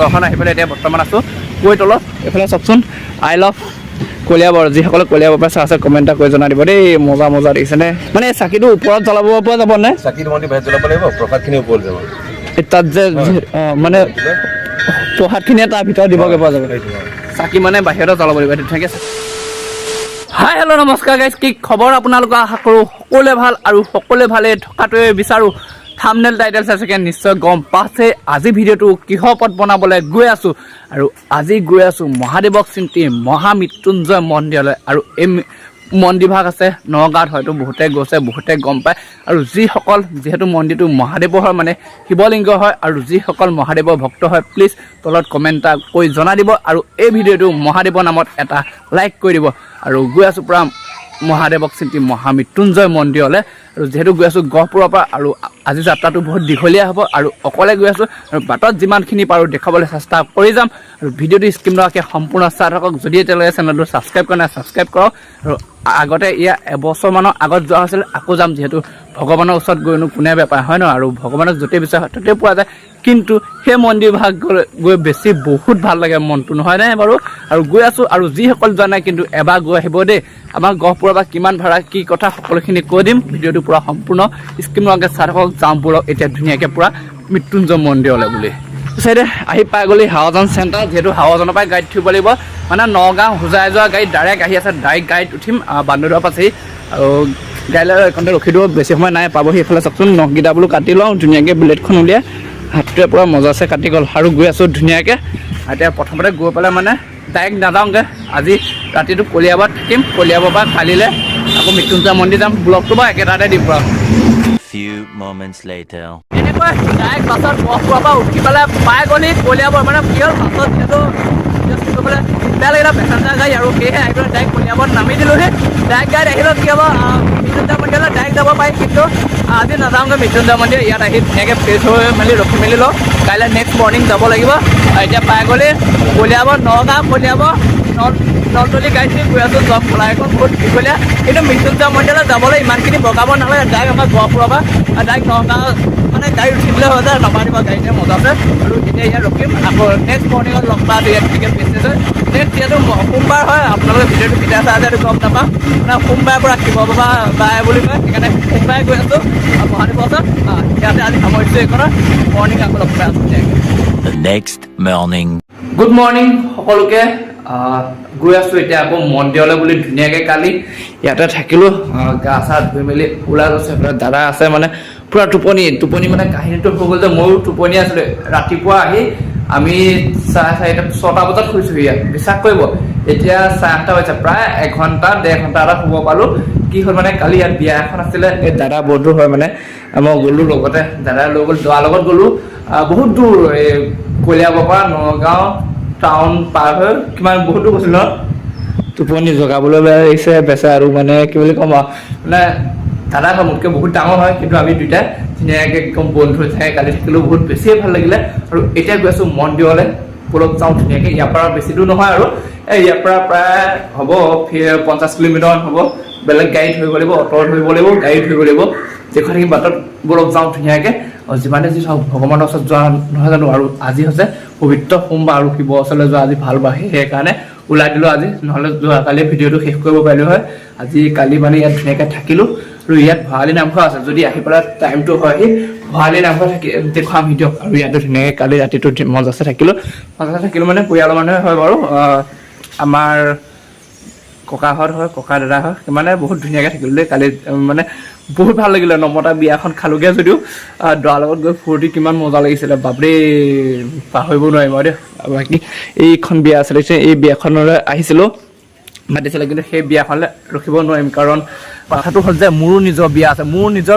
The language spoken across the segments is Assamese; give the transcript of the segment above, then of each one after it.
এখন আহি পেলাই এতিয়া বৰ্তমান আছোঁ কৈতলত। এইফালে চাওকচোন আই লাভ কলিয়াবৰ। যিসকলে কলিয়াবৰ পৰা চাই আছে কমেণ্ট এটা কৰি জনাই দিব দেই। মজা মজা দেখিছেনে? মানে চাকিটো ওপৰত জ্বলাব পৰা যাব নে? চাকিটো মানে বাহিৰত জ্বলাব লাগিব, প্ৰসাদখিনি ওপৰত যাব। তাত যে মানে প্ৰসাদখিনি তাৰ ভিতৰত দিবগৈ পৰা যাব। চাকি মানে বাহিৰতে জ্বলাব লাগিব। ঠিক আছে। হাই হেল্ল' নমস্কাৰ গাইজ, কি খবৰ আপোনালোকৰ? আশা কৰোঁ সকলোৱে ভাল আৰু সকলোৱে ভালে থকাটোৱে বিচাৰোঁ। থাম্বনেল টাইটেল চাইছে নিশ্চয় গম পাইছে আজি ভিডিঅ'টো কিহৰ ওপৰত বনাবলৈ গৈ আছোঁ। আৰু আজি গৈ আছোঁ মহাদেৱক চিন্তি মহামৃত্যুঞ্জয় মন্দিৰলৈ। আৰু এই মন্দিৰভাগ আছে নগাঁৱত, হয়তো বহুতে গৈছে, বহুতে গম পায়। আৰু যিসকল যিহেতু মন্দিৰটো মহাদেৱৰ হয়, মানে শিৱলিংগ হয়, আৰু যিসকল মহাদেৱৰ ভক্ত হয় প্লিজ তলত কমেণ্ট এটা কৰি জনাই দিব। আৰু এই ভিডিঅ'টো মহাদেৱৰ নামত এটা লাইক কৰি দিব। আৰু গৈ আছোঁ পূৰা মহাদেৱক চিন্তি মহামৃত্যুঞ্জয় মন্দিৰলৈ। আৰু যিহেতু গৈ আছোঁ গহপুৰৰ পৰা, আৰু আজি যাত্ৰাটো বহুত দীঘলীয়া হ'ব। আৰু অকলে গৈ আছোঁ, আৰু বাটত যিমানখিনি পাৰোঁ দেখাবলৈ চেষ্টা কৰি যাম। আৰু ভিডিঅ'টো স্কিপ নোহোৱাকৈ সম্পূৰ্ণ চাই থাকক। যদি এতিয়ালৈকে চেনেলটো ছাবস্ক্ৰাইব কৰা নাই ছাবস্ক্ৰাইব কৰক। আৰু আগতে ইয়াৰ এবছৰমানৰ আগত যোৱা হৈছিল, আকৌ যাম। যিহেতু ভগৱানৰ ওচৰত গৈনো কোনে বেপায় হয় ন, আৰু ভগৱানক য'তেই বিচাৰে হয় ত'তেই পোৱা যায়। কিন্তু সেই মন্দিৰভাগ গৈ বেছি বহুত ভাল লাগে মনটো, নহয় নে বাৰু? আৰু গৈ আছোঁ, আৰু যিসকল যোৱা নাই কিন্তু এবাৰ গৈ আহিব দেই। আমাৰ গহপুৰৰ পৰা কিমান ভাড়া, কি কথা সকলোখিনি কৈ দিম। ভিডিঅ'টো পূৰা সম্পূৰ্ণ স্কিপ নোহোৱাকৈ চাই থাকক। যাম বলক এতিয়া ধুনীয়াকৈ পূৰা মৃত্যুঞ্জয় মন্দিৰলৈ বুলি। চাইডে আহি পাই গ'লি হাৱাজান চেণ্টাৰ। যিহেতু হাৱাজানৰ পৰাই গাড়ীত উঠিব লাগিব, মানে নগাঁও হোজাই যোৱা গাড়ী ডাইৰেক্ট আহি আছে। ডাইৰেক্ট গাড়ীত উঠিম, বান্দৰদোৱা পাছেহি। আৰু গাড়ীলৈ এইখনতে ৰখি দিব, বেছি সময় নাই, পাবহি। এইফালে চাওকচোন নখকেইটা বোলো কাটি লওঁ ধুনীয়াকৈ, ব্লেডখন উলিয়াই হাতটোৱে পূৰা মজাছে কাটি গ'ল। আৰু গৈ আছোঁ ধুনীয়াকৈ। এতিয়া প্ৰথমতে গৈ পেলাই মানে ডাইৰেক্ট নাযাওঁগৈ, আজি ৰাতিটো কলিয়াবৰত থাকিম। কলিয়াবৰ পৰা কালিলৈ আকৌ মৃত্যুঞ্জয় মন্দিৰ যাম। ব্লগটো বাৰু একেটাতে দিম পূৰা। এনেকৈ ডাইৰেক্ট বাছত গহপুৰৰ পৰা উঠি পেলাই পাই গ'লি কলিয়াবৰ। মানে কি হ'ল, বাছত যিহেতু কৰিবলৈ বেয়া লাগিলে পেচেঞ্জাৰ গাড়ী, আৰু সেয়েহে আহি পেলাই ডাইৰেক্ট কলিয়াবৰত নামি দিলোঁহি। ডাইৰেক্ট গাড়ীত আহিলোঁ কি হ'ব, মৃত্যুঞ্জয় মন্দিৰলৈ ডাইৰেক্ট যাব পাৰি। কিন্তু আজি নাযাওঁগৈ মৃত্যুঞ্জয় মন্দিৰ। ইয়াত আহি ধুনীয়াকৈ ফ্ৰেছ হৈ মেলি ৰখি মেলি লওঁ, কাইলৈ নেক্সট মৰ্ণিং যাব লাগিব। এতিয়া পাই গ'লি কলিয়াবৰ, নগাঁও কলিয়াবৰ নলতলি গাড়ীত গৈ আছোঁ। জব খোলা এখন বহুত দীঘলীয়া, কিন্তু মৃত্যুঞ্জয় মন্দিৰলৈ যাবলৈ ইমানখিনি বগাব নালাগে। ডাইৰেক্ট আমাৰ গহপুৰৰ পৰা ডাইৰেক্ট নগাঁও মানে গাড়ী উঠি দিলে হৈ যায়, নমাই দিব গাড়ীতে মজা আছে। আৰু এতিয়া ইয়াত ৰখিম, আকৌ নেক্সট মৰ্ণিঙত লগ পাওঁ। ইয়াত টিকেট বেছি হয়। নেক্সট যিহেতু সোমবাৰ হয়, আপোনালোকে ভিডিঅ'টো কেতিয়া চাই আছে গম নাপাওঁ। মানে সোমবাৰৰ পৰা শিৱ বাবা বাই বুলি কয়, সেইকাৰণে সোমবাৰে গৈ আছোঁ মহাদেৱৰ ওচৰত। ইয়াতে আজি সামৰিছোঁ এইখনত, মৰ্ণিং আকৌ লগ পাই আছোঁ। গুড মৰ্ণিং সকলোকে। গৈ আছোঁ এতিয়া আকৌ মন্দিৰলৈ বুলি ধুনীয়াকৈ। কালি ইয়াতে থাকিলোঁ, গা চা ধুই মেলি ওলাই গৈছোঁ। সেইফালে দাদা আছে, মানে পূৰা টোপনি মানে কাহিনীটো হৈ গ'ল যে ময়ো টোপনি আছিলোঁ। ৰাতিপুৱা আহি আমি 6:30 বজাত শুইছোঁ ইয়াত, বিশ্বাস কৰিব। এতিয়া 8:30 বাজিছে, প্ৰায় 1-1.5 ঘণ্টা এটা শুব পালোঁ। কি হ'ল মানে, কালি ইয়াত বিয়া এখন আছিলে, এই দাদা বন্ধু হয় মানে, মই গ'লোঁ লগতে, দাদাই লৈ গ'ল, দৰাৰ লগত গ'লোঁ। বহুত দূৰ, এই কলিয়াবৰ পৰা নগাঁও টাউন পাৰ হৈ কিমান বহুত দূৰ গৈছিল ন। টোপনি জগাবলৈ বেয়া লাগিছে বেচা। আৰু মানে কি বুলি ক'ম আৰু, মানে দাদা হয় মোতকৈ বহুত ডাঙৰ হয়, কিন্তু আমি দুইটাই ধুনীয়াকৈ একদম বন্ধু থাকে। কালি থাকিলেও বহুত বেছিয়ে ভাল লাগিলে। আৰু এতিয়া গৈ আছোঁ মন্দিৰলৈ, বলক যাওঁ ধুনীয়াকৈ। ইয়াৰ পৰা বেছি দূৰ নহয়, আৰু ইয়াৰ পৰা প্ৰায় হ'ব 50 কিলোমিটাৰমান হ'ব। বেলেগ গাড়ী ধৰিব লাগিব, অটো ধৰিব লাগিব, গাড়ী ধৰিব লাগিব। যিখন বাটত বলক যাওঁ ধুনীয়াকৈ। যিমানে যি চাওক ভগৱানৰ ওচৰত যোৱা নহয় জানো। আৰু আজি হৈছে পবিত্ৰ সোমবাৰ, আৰু শিৱ ওচৰলৈ যোৱা আজি ভাল বাৰ, সেইকাৰণে ওলাই দিলোঁ আজি। নহ'লে যোৱাকালি ভিডিঅ'টো শেষ কৰিব পাৰিলোঁ হয়। আজি কালি মানে ইয়াত ধুনীয়াকৈ থাকিলোঁ। আৰু ইয়াত ভৰালি নামঘৰ আছে, যদি আহি পেলাই টাইমটো হয় ভৰালি নামঘৰ দেখুৱাম দিয়ক। আৰু ইয়াতে ধুনীয়াকৈ কালি ৰাতিটো মজাছে থাকিলোঁ মানে পৰিয়ালৰ মানুহে হয় বাৰু। আমাৰ ককাহঁত হয়, ককা দাদা হয়, মানে বহুত ধুনীয়াকৈ থাকিলোঁ দেই কালি। মানে বহুত ভাল লাগিলে। নমতা বিয়াখন খালোগৈ যদিও দৰাৰ লগত গৈ ফূৰ্তি কিমান মজা লাগিছিলে, বাপৰে পাহৰিব নোৱাৰিম আৰু দেই। বাকী এইখন বিয়া আছিলে, এই বিয়াখনলৈ আহিছিলোঁ, মাতিছিলে, কিন্তু সেই বিয়াখনলৈ ৰখিব নোৱাৰিম। কাৰণ কথাটো হ'ল যে মোৰো নিজৰ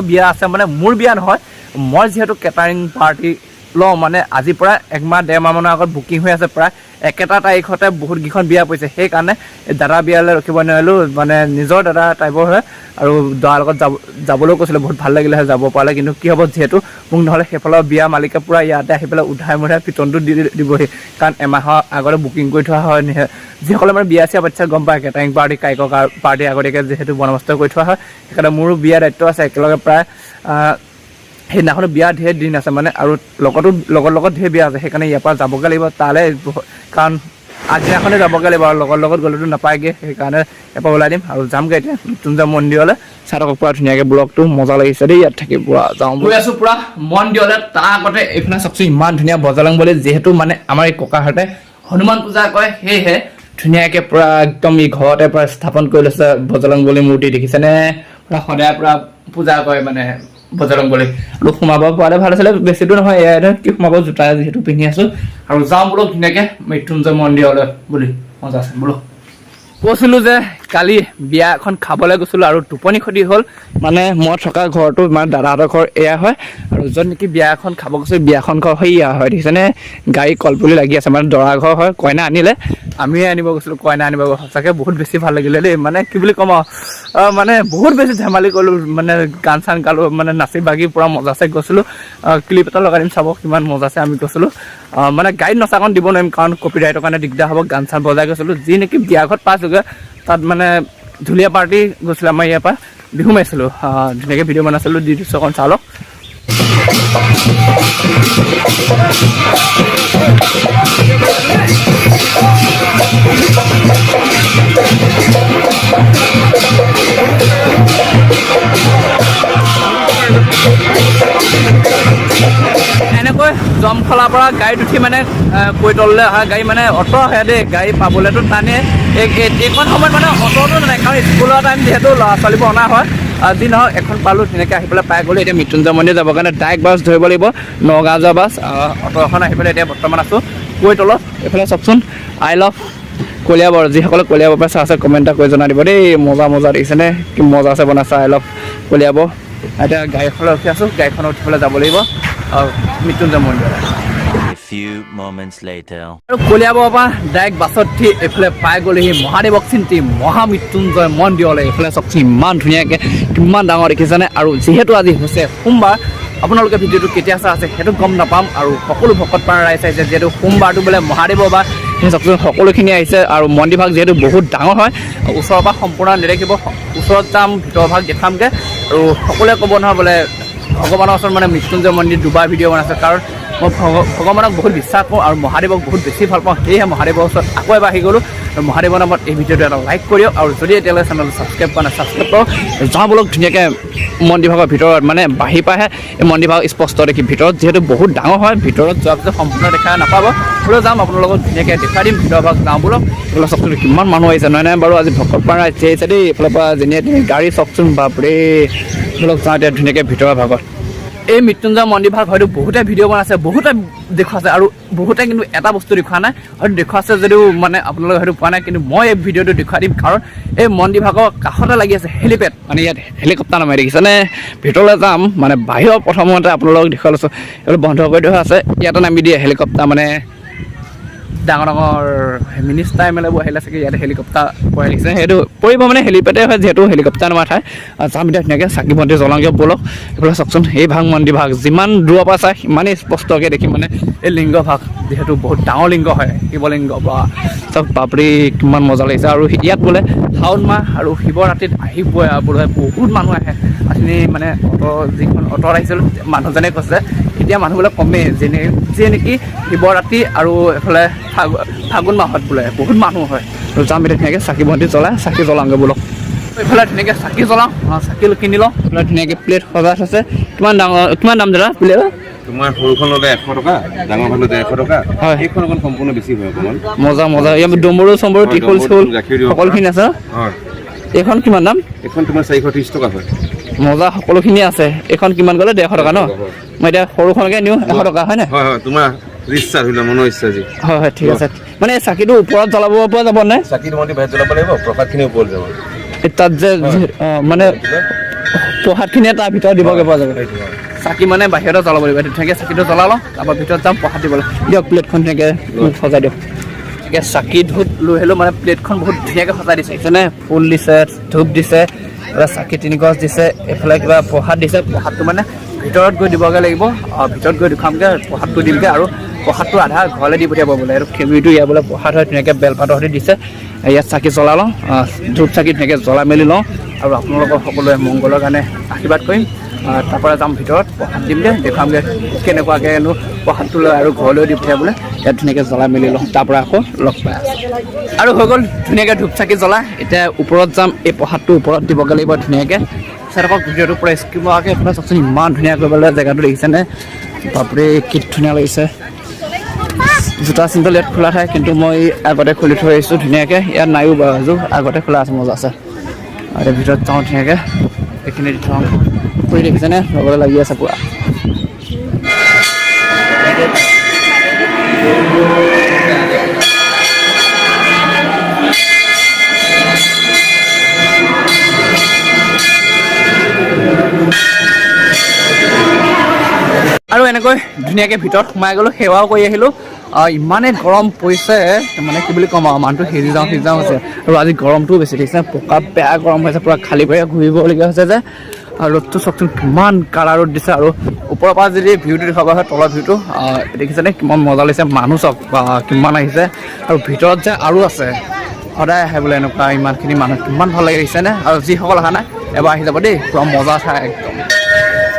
বিয়া আছে, মানে মোৰ বিয়া নহয়। মই যিহেতু কেটাৰিং পাৰ্টি লওঁ, মানে আজিৰ পৰা 1-1.5 মাহমানৰ আগত বুকিং হৈ আছে। প্ৰায় একেটা তাৰিখতে বহুতকেইখন বিয়া পৰিছে, সেইকাৰণে দাদা বিয়ালৈ ৰখিব নোৱাৰিলোঁ। মানে নিজৰ দাদা টাইপৰ হয়, আৰু দৰাৰ লগত যাবলৈও কৈছিলে, বহুত ভাল লাগিলে হয় যাব পাৰিলে। কিন্তু কি হ'ব, যিহেতু মোক নহ'লে সেইফালৰ বিয়া মালিকে পূৰা ইয়াতে আহি পেলাই উধাই মুধাই পিটনটো দিবহি। কাৰণ এমাহৰ আগতে বুকিং কৰি থোৱা হয়। যিসকলে মানে বিয়া চিয়া পাতিছে গম পায়, কেটাৰিং পাৰ্টি কাৰিকৰ পাৰ্টি আগতীয়াকৈ যিহেতু বন্দবস্ত কৰি থোৱা হয়, সেইকাৰণে মোৰো বিয়া দায়িত্ব আছে। একেলগে প্ৰায় সেইদিনাখন বিয়া ঢেৰ দিন আছে মানে আৰু লগত ঢেৰ বিয়া আছে সেইকাৰণে ইয়াৰ পৰা যাবগৈ লাগিব তালৈ কাৰণ আগদিনাখনে যাবগৈ লাগিব আৰু লগত গ'লেতো নাপায়গৈ সেইকাৰণে ইয়াৰ পৰা ওলাই দিম আৰু যামগৈ এতিয়া মৃত্যুঞ্জয় মন্দিৰলৈ চাই থাকক পুৰা ধুনীয়াকৈ ব্লগটো মজা লাগিছে দেই ইয়াত থাকি পুৰা যাওঁ গৈ আছোঁ পুৰা মন্দিৰলৈ তাৰ আগতে এইফালে চাওকচোন ইমান ধুনীয়া বজৰং বলি যিহেতু মানে আমাৰ এই ককাহঁতে হনুমান পূজা কৰে সেয়েহে ধুনীয়াকৈ পুৰা একদম ই ঘৰতে পুৰা স্থাপন কৰি লৈছে বজৰং বলি মূৰ্তি দেখিছেনে পুৰা সদায় পুৰা পূজা কৰে মানে বজৰং বলি আৰু সোমাব পৰালে ভাল আছিলে বেছি দূৰ নহয় এয়া কি সোমাব জোতা যিহেতু পিন্ধি আছোঁ আৰু যাওঁ বোলো ধুনীয়াকৈ মৃত্যুঞ্জয় মন্দিৰলৈ বুলি মজা আছে বোলো কৈছিলোঁ যে কালি বিয়া এখন খাবলৈ গৈছিলোঁ আৰু টোপনি ক্ষতি হ'ল মানে মই থকা ঘৰটো মানে দাদাহঁতৰ ঘৰ এয়া হয় আৰু য'ত নেকি বিয়া এখন খাব গৈছোঁ বিয়াখন ঘৰ সেয়া হয় দেখিছেনে গাড়ী কলপুলি লাগি আছে মানে দৰা ঘৰ হয় কইনা আনিলে আমিয়ে আনিব গৈছিলোঁ কইনা আনিব গৈ সঁচাকৈ বহুত বেছি ভাল লাগিলে দেই মানে কি বুলি ক'ম আৰু মানে বহুত বেছি ধেমালি কৰিলোঁ মানে গান চান গালোঁ মানে নাচি বাগি পূৰা মজাছে গৈছিলোঁ ক্লিপ এটা লগাই দিম চাব কিমান মজাছে আমি গৈছিলোঁ মানে গাড়ীত নচাখন দিব নোৱাৰিম কাৰণ কপিৰাইটৰ কাৰণে দিগদাৰ হ'ব গান চান বজাই গৈছিলোঁ যি নেকি বিয়া ঘৰত পাইছোগৈ তাত মানে ঢুলীয়া পাৰ্টি গৈছিলোঁ আমাৰ ইয়াৰ পৰা বিহু মাৰিছিলোঁ ধুনীয়াকৈ ভিডিঅ' বনাইছিলোঁ দি দিছোঁ অকণ চালক এনেকৈ জমখলাৰ পৰা গাড়ীত উঠি মানে কৈতললৈ অহা গাড়ী মানে অ'টো আহে দেই গাড়ী পাবলৈতো টানে এইখন সময়ত মানে অ'টোটো নাই কাৰণ স্কুলৰ টাইম যিহেতু ল'ৰা ছোৱালীবোৰ অনা হয় যি নহওক এখন পালোঁ তেনেকৈ আহি পেলাই পাই গ'লোঁ এতিয়া মৃত্যুঞ্জয় মন্দিৰ যাবৰ কাৰণে ডাইৰেক্ট বাছ ধৰিব লাগিব নগাঁও যোৱা বাছ অ'টো এখন আহি পেলাই এতিয়া বৰ্তমান আছোঁ কৈতলত এইফালে চাওকচোন আই লাভ কলিয়াবৰ যিসকলে কলিয়াবৰ পৰা চাই আছে কমেণ্ট এটা কৰি জনাই দিব দেই মজা দেখিছেনে কি মজা আছে বনাইছে আই লাভ কলিয়াবৰ এতিয়া গাড়ীখনলৈ উঠি আছোঁ গাড়ীখনত উঠি পেলাই যাব লাগিব মৃত্যুঞ্জয় মন্দিৰ আৰু কলিয়াবৰ পৰা ডাইৰেক্ট বাছত উঠি এইফালে পাই গ'লেহি মহাদেৱক চিন্তি মহামৃত্যুঞ্জয় মন্দিৰলৈ এইফালে চাওকচোন ইমান ধুনীয়াকৈ কিমান ডাঙৰ দেখিছেনে আৰু যিহেতু আজি হৈছে সোমবাৰ আপোনালোকে ভিডিঅ'টো কেতিয়া চাই আছে সেইটো গম নাপাম আৰু সকলো ভকত প্ৰাণ ৰাইজ আহিছে যিহেতু সোমবাৰটো বোলে মহাদেৱৰ বা সেই চাওকচোন সকলোখিনি আহিছে আৰু মন্দিৰভাগ যিহেতু বহুত ডাঙৰ হয় ওচৰৰ পৰা সম্পূৰ্ণ নেদেখিব ওচৰত যাম ভিতৰৰ ভাগ দেখামগৈ আৰু সকলোৱে ক'ব নহয় বোলে ভগৱানৰ ওচৰত মানে মৃত্যুঞ্জয় মন্দিৰ দুবাৰ ভিডিঅ' বনাইছে কাৰণ মই ভগৱানক বহুত বিশ্বাস কৰোঁ আৰু মহাদেৱক বহুত বেছি ভাল পাওঁ সেয়েহে মহাদেৱৰ ওচৰত আকৌ এবাৰ আহি গ'লোঁ আৰু মহাদেৱৰ নামত এই ভিডিঅ'টো এটা লাইক কৰিও আৰু যদি এতিয়ালৈ চেনেলটো ছাবস্ক্ৰাইব কৰা নাই ছাবস্ক্ৰাইব কৰক যাওঁ বোলক ধুনীয়াকৈ মন্দিৰভাগৰ ভিতৰত মানে বাহিৰ পৰাহে এই মন্দিৰভাগ স্পষ্ট দেখি ভিতৰত যিহেতু বহুত ডাঙৰ হয় ভিতৰত যোৱাৰ পিছত সম্পূৰ্ণ দেখা নাপাব হ'লেও যাম আপোনাৰ লগত ধুনীয়াকৈ দেখাই দিম ভিতৰৰ ভাগ যাওঁ বোলক এইফালে চাওকচোন কিমান মানুহ আহিছে নহয় নাই বাৰু আজি ভকত প্ৰাণ ৰাইজ আহিছে দেই এইফালৰ পৰা যেনে গাড়ী চাওকচোন বাপৰে বোলক যাওঁ এতিয়া ধুনীয়াকৈ ভিতৰৰ ভাগত এই মৃত্যুঞ্জয় মন্দিৰ ভাগ হয়তো বহুতে ভিডিঅ' বনাইছে বহুতে দেখুৱাইছে আৰু বহুতে কিন্তু এটা বস্তু দেখুওৱা নাই হয়তো দেখুৱাইছে যদিও মানে আপোনালোকে হয়তো পোৱা নাই কিন্তু মই এই ভিডিঅ'টো দেখুৱাই দিম কাৰণ এই মন্দিৰ ভাগৰ কাষতে লাগি আছে হেলিপেড মানে ইয়াত হেলিকপ্টাৰ নামাই দেখিছেনে ভিতৰলৈ যাম মানে বাহিৰৰ প্ৰথমতে আপোনালোকক দেখুৱাই লৈছোঁ এইটো বন্ধ কৰি দিয়া আছে ইয়াতে নামি দিয়ে হেলিকপ্টাৰ মানে ডাঙৰ মিনিষ্টাৰ এম এল এবোৰ আহিলে চাগে ইয়াতে হেলিকপ্টাৰ পৰাই দেখিছে সেইটো পৰিব মানে হেলিপেডে হয় যিহেতু হেলিকপ্টাৰ নামাৰ ঠাই যাম এতিয়া ধুনীয়াকৈ চাকি বন্তি জ্বলাওঁগৈ ব'লক এইফালে চাওকচোন এই ভাগ মন্দিৰ ভাগ যিমান দূৰৰ পৰা চাই সিমানেই স্পষ্টকৈ দেখি মানে এই লিংগ ভাগ যিহেতু বহুত ডাঙৰ লিংগ হয় শিৱলিংগ বা চব বাপৰি কিমান মজা লাগিছে আৰু ইয়াত বোলে শাওণ মাহ আৰু শিৱৰাত্ৰিত আহিবই বোলে বহুত মানুহ আহে আপুনি মানে যিখন অ'টত আহিছিল মানুহজনে কৈছে এতিয়া মানুহবিলাক কমেই যিয়ে নেকি শিৱৰাত্ৰি আৰু এইফালে ফাগুন মাহত বোলে বহুত মানুহ হয় আৰু যাম এতিয়া ধুনীয়াকৈ চাকি বন্তি জ্বলাই চাকি জ্বলাওঁগৈ বোলক এইফালে ধুনীয়াকৈ চাকি জ্বলাওঁ চাকি কিনি লওঁ এইফালে ধুনীয়াকৈ প্লেট সজাই থৈছে কিমান দাম দাদা প্লেট তোমাৰ সৰুখন ল'লে 100 টকা ডাঙৰ হ'লে 150 টকা হয় এইখন অকণ সম্পূৰ্ণ বেছি হয় অকণমান মজা ইয়াত ডম্বৰু চম্বৰু টিফুল চিফুল সকলোখিনি আছে হয় এইখন কিমান দাম এইখন তোমাৰ 430 টকা হয় মজা সকলোখিনি আছে এইখন কিমান গ'লে 150 টকা ন মই এতিয়া সৰুখনকৈ নিওঁ 100 টকা হয় নে হয় তোমাৰ ইচ্ছা ধৰিলে মনৰ ইচ্ছা যি হয় ঠিক আছে মানে চাকিটো ওপৰত জ্বলাব পৰা যাব নাই চাকিটো মন্দিৰ বাহিৰত জ্বলাব লাগিব প্ৰসাদখিনি ওপৰত যাব তাত যে মানে প্ৰসাদখিনি তাৰ ভিতৰত দিবগৈ পৰা যাব চাকি মানে বাহিৰতে জ্বলাব লাগিব ধুনীয়াকৈ চাকিটো জ্বলা লওঁ তাৰপৰা ভিতৰত যাম প্ৰসাদ দিবলৈ দিয়ক প্লেটখন ধুনীয়াকৈ সজাই দিয়ক ধুনীয়াকৈ চাকি ধূপ লৈ আহিলোঁ মানে প্লেটখন বহুত ধুনীয়াকৈ সজাই দিছে দেখিছেনে ফুল দিছে ধূপ দিছে চাকি 3 গছ দিছে এইফালে কিবা প্ৰসাদ দিছে প্ৰসাদটো মানে ভিতৰত গৈ দিবগৈ লাগিব ভিতৰত গৈ দেখুৱামগৈ প্ৰসাদটো দিমগৈ আৰু প্ৰসাদটো আধা ঘৰলৈ দি পঠিয়াব বোলে আৰু খেমিটো ইয়াৰ বোলে প্ৰসাদ হয় ধুনীয়াকৈ বেলপাতৰ সৈতে দিছে ইয়াত চাকি জ্বলা লওঁ ধূপ চাকি ধুনীয়াকৈ জ্বলাই মেলি লওঁ আৰু আপোনালোকৰ সকলোৱে মংগলৰ কাৰণে আশীৰ্বাদ কৰিম তাৰ পৰা যাম ভিতৰত প্ৰসাদ দিম দে দেখুৱামগৈ কেনেকুৱাকৈনো প্ৰসাদটো লৈ আৰু ঘৰলৈ দি পঠিয়াই বোলে ইয়াত ধুনীয়াকৈ জ্বলাই মেলি লওঁ তাৰ পৰা আকৌ লগ পাই আছোঁ আৰু হৈ গ'ল ধুনীয়াকৈ ধূপ চাকি জ্বলা এতিয়া ওপৰত যাম এই প্ৰসাদটো ওপৰত দিবগৈ লাগিব ধুনীয়াকৈ চাই ভিডিঅ'টো পূৰা স্কিপ হোৱাকৈ আপোনাৰ চাওকচোন ইমান ধুনীয়া কৰিবলৈ জেগাটো দেখিছেনে বাপৰে কি ধুনীয়া লাগিছে জোতা চেণ্ডেল ইয়াত খোলা থাকে কিন্তু মই আগতে খুলি থৈ আহিছোঁ ধুনীয়াকৈ ইয়াত নাইও বাৰু এযোৰ আগতে খোলা আছে মজা আছে আৰু ভিতৰত যাওঁ ধুনীয়াকৈ এইখিনি দি থওঁ কৰি দেখিছেনে লগতে লাগি আছে পূৰা আৰু এনেকৈ ধুনীয়াকৈ ভিতৰত সোমাই গ'লোঁ সেৱাও কৰি আহিলোঁ ইমানেই গৰম পৰিছে মানে কি বুলি ক'ম আৰু মানুহটো সিজি যাওঁ হৈছে আৰু আজি গৰমটোও বেছি দেখিছে পকা বেয়া গৰম হৈছে পূৰা খালী ভৰিৰে ঘূৰিবলগীয়া হৈছে যে আৰু ৰ'দটো চাওকচোন কিমান কাৰা ৰ'দ দিছে আৰু ওপৰৰ পৰা যদি ভিউটো দেখাব হয় তলৰ ভিউটো দেখিছেনে কিমান মজা লাগিছে মানুহ চাওক কিমান আহিছে আৰু ভিতৰত যে আৰু আছে সদায় আহে বোলে এনেকুৱা ইমানখিনি মানুহ কিমান ভাল লাগি দেখিছেনে আৰু যিসকল অহা নাই এবাৰ আহি যাব দেই পূৰা মজা চাই একদম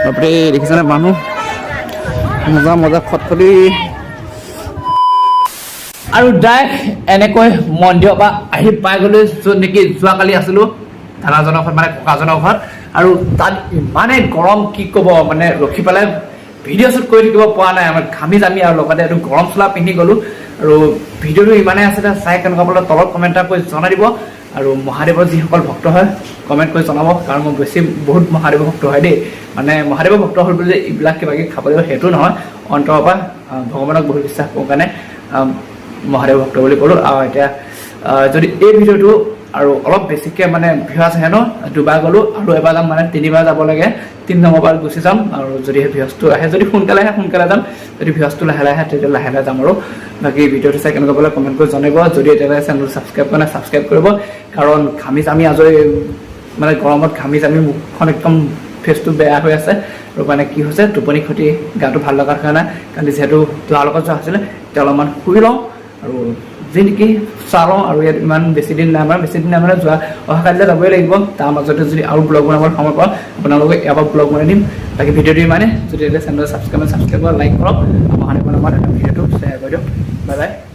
বাপৰে দেখিছেনে মানুহ মজা খটখটি আৰু ডাইৰেক্ট এনেকৈ মন্দিৰৰ পৰা আহি পাই গ'লোঁ য'ত নেকি যোৱাকালি আছিলোঁ দাদাজনৰ ঘৰত মানে ককাজনৰ ঘৰত আৰু তাত ইমানেই গৰম কি ক'ব মানে ৰখি পেলাই ভিডিঅ' শ্বুট কৰি থাকিব পৰা নাই আমাৰ ঘামি জামি আৰু লগতে এইটো গৰম চোলা পিন্ধি গ'লোঁ আৰু ভিডিঅ'টো ইমানেই আছে চাই কেনেকুৱা পালে তলত কমেণ্ট এটা কৰি জনাই দিব আৰু মহাদেৱৰ যিসকল ভক্ত হয় কমেণ্ট কৰি জনাব কাৰণ মই বহুত মহাদেৱৰ ভক্ত হয় দেই মানে মহাদেৱৰ ভক্ত হ'ল বুলি যে এইবিলাক কিবা কিবি খাব লাগিব সেইটো নহয় অন্তৰৰ পৰা ভগৱানক বহুত বিশ্বাস কৰোঁ কাৰণে মহাদেৱ ভক্ত বুলি ক'লোঁ আৰু এতিয়া যদি এই ভিডিঅ'টো আৰু অলপ বেছিকৈ মানে ভিউজ আহে ন দুবাৰ গ'লোঁ আৰু এবাৰ যাম মানে 3বাৰ যাব লাগে 3 নম্বৰবাৰ গুচি যাম আৰু যদিহে ভিউজটো আহে যদি সোনকালে আহে সোনকালে যাম যদি ভিউজটো লাহে লাহে তেতিয়া লাহে লাহে যাম আৰু বাকী ভিডিঅ'টো চাই কেনেকুৱা পালে কমেণ্ট কৰি জনাব যদি এতিয়ালৈকে চেনেলটো ছাবস্ক্ৰাইব কৰা নাই ছাবস্ক্ৰাইব কৰিব কাৰণ ঘামি জামি আজৰি মানে গৰমত ঘামি জামি মুখখন একদম ফেচটো বেয়া হৈ আছে আৰু মানে কি হৈছে টোপনি ক্ষতি গাটো ভাল লগাৰ কাৰণে কাৰণ যিহেতু ল'ৰাৰ লগত যোৱা হৈছিলে তেতিয়া অলপমান শুই লওঁ আৰু যি নেকি চাওঁ লওঁ আৰু ইয়াত ইমান বেছি দিন নাই মানে যোৱা অহা কালিলৈ যাবই লাগিব তাৰ মাজতে যদি আৰু ব্লগ বনাবৰ সময় পাওঁ আপোনালোকে ইয়াৰ পৰা ব্লগ বনাই দিম বাকী ভিডিঅ'টো ইমানে যদি এতিয়া চেনেলটো ছাবস্ক্ৰাইব কৰক লাইক কৰক মহাদেৱৰ নামত ভিডিঅ'টো শ্বেয়াৰ কৰি দিয়ক বাই বাই